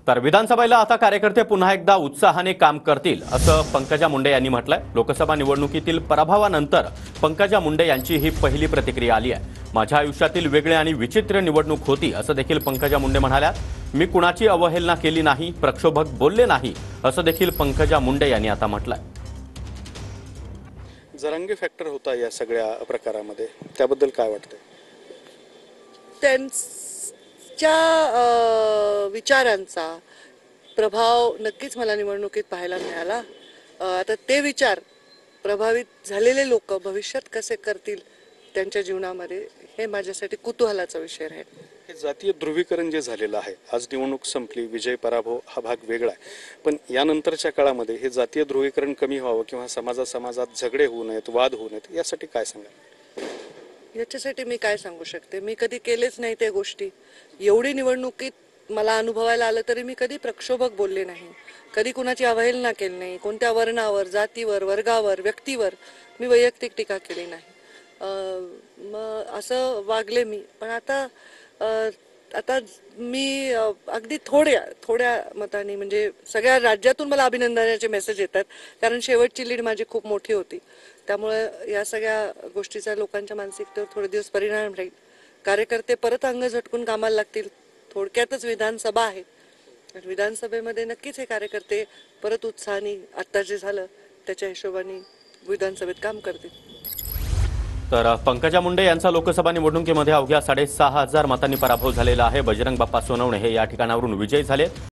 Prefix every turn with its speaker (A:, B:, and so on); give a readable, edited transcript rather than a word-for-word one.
A: तर विधानसभेला आता कार्यकर्ते पुन्हा एकदा उत्साहाने काम करतील असं पंकजा मुंडे यांनी म्हटलंय। लोकसभा निवडणुकीतील पराभवानंतर पंकजा मुंडे यांची ही पहिली प्रतिक्रिया आली आहे। माझ्या आयुष्यातील वेगळी आणि विचित्र निवडणूक होती असं देखील पंकजा मुंडे म्हणाल्यात। मी कुणाची अवहेलना केली नाही, प्रक्षोभक बोलले नाही असं देखील पंकजा मुंडे यांनी आता म्हटलंय।
B: जरांगे फॅक्टर होता या सगळ्या प्रकारामध्ये, त्याबद्दल काय वाटतंय?
C: त्यांच्या विचारांचा प्रभाव नक्कीच मला निवडणुकीत पाहायला मिळाला। आता ते विचार प्रभावित झालेले लोक भविष्यात कसे करतील त्यांच्या जीवनामध्ये, हे माझ्यासाठी कुतूहलाचा विषय राहील।
B: हे जातीय ध्रुवीकरण जे झालेलं आहे, आज निवडणूक संपली, विजय पराभव हा भाग वेगळा आहे, पण यानंतरच्या काळामध्ये हे जातीय ध्रुवीकरण कमी व्हावं किंवा समाजात झगडे होऊ नयेत, वाद होऊ नयेत, यासाठी काय सांगाल?
C: याच्यासाठी मी काय सांगू शकते? मी कधी केलेच नाही त्या गोष्टी। एवढी निवडणुकीत मला अनुभवायला आलं तरी मी कधी प्रक्षोभक बोलले नाही, कधी कुणाची अवहेलना केली नाही, कोणत्या वर्णावर, जातीवर, वर्गावर, व्यक्तीवर मी वैयक्तिक टीका केली नाही। मग असं वागले मी। पण आता मी अगदी थोड्या मताने, म्हणजे सगळ्या राज्यातून मला अभिनंदनाचे मेसेज येतात, कारण शेवटची लीड माझी खूप मोठी होती। त्यामुळे या सगळ्या गोष्टीचा लोकांच्या मानसिकतेवर थोडे दिवस परिणाम राहील। कार्यकर्ते परत अंग झटकून कामाला लागतील। थोडक्यातच विधानसभा आहे, विधानसभेमध्ये नक्कीच हे कार्यकर्ते परत उत्साहाने, आता जे झालं त्याच्या हिशोबाने विधानसभेत काम करतील।
A: तर पंकजा मुंडे यांचा लोकसभा निवडणुकीमध्ये अवघ्या 6,500 मतांनी पराभव झालेला आहे। बजरंग बाप्पा सोनवणे हे या ठिकाणावरून विजयी झाले।